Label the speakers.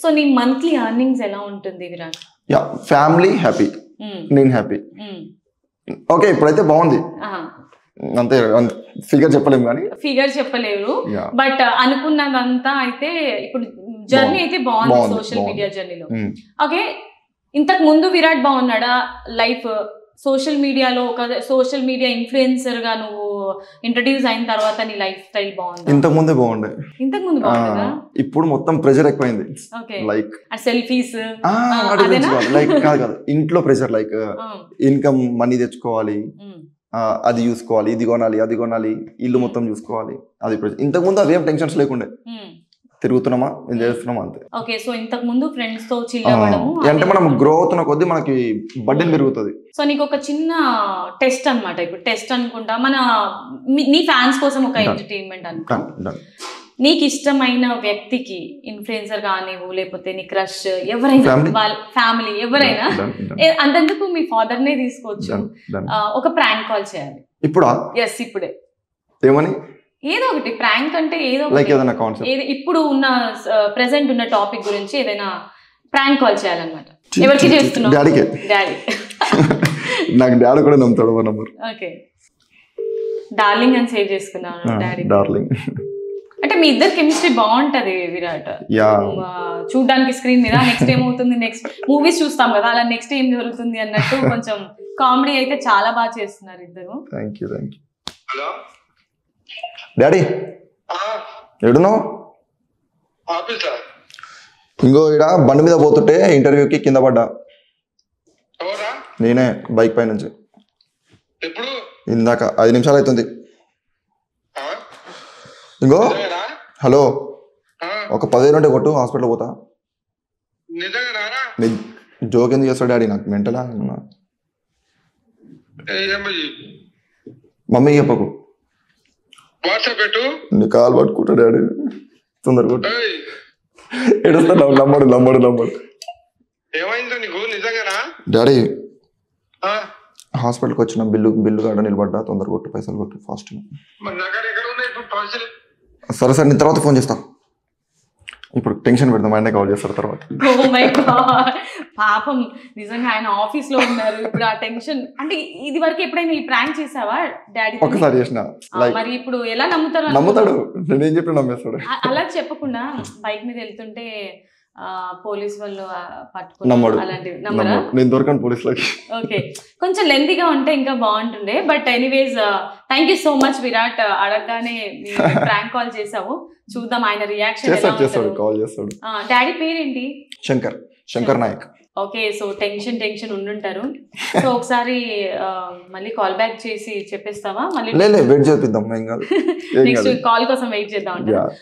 Speaker 1: So నీ monthly earnings ఎలా ఉంటుంది విరాట్?
Speaker 2: యా, ఫ్యామిలీ హ్యాపీ, నేను హ్యాపీ. ఓకే, ఇప్పుడైతే బాగుంది. అంతే, ఫిగర్ చెప్పలేము కానీ,
Speaker 1: ఫిగర్ చెప్పలేరు. బట్ అనుకున్నదంతా అయితే ఇప్పుడు జర్నీ అయితే బాగుంది సోషల్ మీడియా జర్నీలో. ఓకే, ఇంతకు ముందు విరాట్ బాగున్నాడా లైఫ్? సోషల్ మీడియాలో ఒక సోషల్ మీడియా ఇన్ఫ్లుయెన్సర్ గా నువ్వు ఇంట్రడ్యూస్ అయిన తర్వాత నీ లైఫ్ స్టైల్ బాగుంది?
Speaker 2: ఇంతకు ముందే బాగుండే.
Speaker 1: ఇంతకు ముందు బాగుందా?
Speaker 2: ఇప్పుడు మొత్తం ప్రెషర్ ఎక్కువైంది. లైక్
Speaker 1: సెల్ఫీస్
Speaker 2: లైక్ కాదు, ఇంట్లో ప్రెషర్, లైక్ ఇన్కమ్ మనీ తెచ్చుకోవాలి, అది చూసుకోవాలి, ఇది కొనాలి, అది కొనాలి, ఇల్లు మొత్తం చూసుకోవాలి, అది ప్రెషర్. ఇంతకు ముందు అవేం టెన్షన్స్ లేకుండే, తిరుగుతున్నామా, ఎంజాయ్ చేస్తున్నామా అంతే.
Speaker 1: ఓకే, సో ఇంతకు ముందు ఫ్రెండ్స్ తో చిల్ అవ్వడము
Speaker 2: అంటే మనం గ్రో అవుతున్న కొద్దీ మనకి బర్డెన్ పెరుగుతుంది.
Speaker 1: సో నీకు ఒక చిన్న టెస్ట్ అన్నమాట, ఇప్పుడు టెస్ట్ అనుకుంటా, మన నీ ఫ్యాన్స్ కోసం ఒక ఎంటర్టైన్మెంట్ అనుకుంటా. నీకు ఇష్టమైన వ్యక్తికి, ఇన్ఫ్లుయెన్సర్ కానివ్వు లేకపోతే నీ క్రష్ ఎవరైనా, వాళ్ళ ఫ్యామిలీ ఎవరైనా, అంతెందుకు మీ ఫాదర్ నే తీసుకోవచ్చు, ఒక ప్రాంక్ కాల్ చేయాలి.
Speaker 2: ఇప్పుడా?
Speaker 1: ఎస్, ఇప్పుడే.
Speaker 2: ఏమని?
Speaker 1: ఏదో ఒకటి ప్రాంక్ అంటే ఏదో ఇప్పుడు ఉన్న ప్రెసెంట్ ఉన్న టాపిక్ గురించి ఏదైనా ప్రాంక్ కాల్ చేయాలన్నమాట. ఎవరికి చేస్తున్నావు?
Speaker 2: డాడీకి.
Speaker 1: డాడీ
Speaker 2: నాకు డాడీ కూడా నమ్ముతాడు మా నంబర్.
Speaker 1: ఓకే, డార్లింగ్ అని సేవ్ చేసుకున్నాను. డాడీ
Speaker 2: డార్లింగ్
Speaker 1: అంటే మీ ఇద్దరు కెమిస్ట్రీ బాగుంటది విరాట్. చూడ్డానికి స్క్రీన్ మీద నెక్స్ట్ ఏమవుతుంది, నెక్స్ట్ మూవీస్ చూస్తాం కదా, అలా నెక్స్ట్ ఏం జరుగుతుంది అన్నట్టు కొంచెం కామెడీ అయితే చాలా బాగా చేస్తున్నారు ఇద్దరు.
Speaker 2: Thank you. హలో డాడీ, ఎడున్నావు? ఇంకో ఇడ బండి మీద పోతుంటే ఇంటర్వ్యూకి కింద పడ్డా. నేనే, బైక్ పై నుంచి. ఇందాక 5 నిమిషాలు అవుతుంది. ఇంకో హలో, ఒక 10,000 ఉంటే కొట్టు, హాస్పిటల్ పోతా. జోక్ ఎందుకు చేస్తాడు డాడీ, నాకు మెంటలా? మమ్మీ చెప్పకు, నీ కాలు పట్టుకుంటా డాడీ, తొందరగా కొట్టు. ఎడుస్తాను, నమ్మడు. డాడీ హాస్పిటల్కి వచ్చిన బిల్లు కాడ నిలబడ్డా, తొందరగా కొట్టు, పైసలు కొట్టు ఫాస్ట్. సరే సరే, నేను తర్వాత ఫోన్ చేస్తా. ఇప్పుడు టెన్షన్ పెడతాం, ఆయన కాల్ చేస్తారు తర్వాత.
Speaker 1: ఓ మై గాడ్, పాపం నిజంగా ఆయన ఆఫీస్ లో ఉన్నారు ఇప్పుడు. ఆ టెన్షన్ అంటే ఇది వరకు ఎప్పుడైనా ఈ ప్రాంక్ చేసావా డాడీ?
Speaker 2: ఒకసారి చేసిన.
Speaker 1: మరి ఇప్పుడు ఎలా నమ్ముతారు?
Speaker 2: నమ్ముతాడు, నేనేం చెప్పి నమ్మేస్తాడు.
Speaker 1: అలా చెప్పకుండా బైక్ మీద వెళ్తుంటే పోలీస్ వాళ్ళు పట్టుకున్నారు అలాంటివి నమ్మరా?
Speaker 2: నేను దొరకను పోలీసులకి.
Speaker 1: ఓకే, కొంచెం లెంతీగా ఉంటే ఇంకా బాగుంటుండే. But anyways thank you so much Virat, అడగగానే ప్రాంక్ కాల్ చేసావు. చూద్దాం ఆయన రియాక్షన్.
Speaker 2: కాల్ చేస్తాడు.
Speaker 1: డాడీ పేరేంటి?
Speaker 2: Shankar Nayak.
Speaker 1: Okay, so tension ఉండుంటారు. సో ఒకసారి మళ్ళీ కాల్ బ్యాక్ చేసి చెప్పేస్తావా? మళ్ళీ
Speaker 2: వెయిట్ చేద్దాం,
Speaker 1: నెక్స్ట్ కాల్ కోసం వెయిట్ చేద్దాం.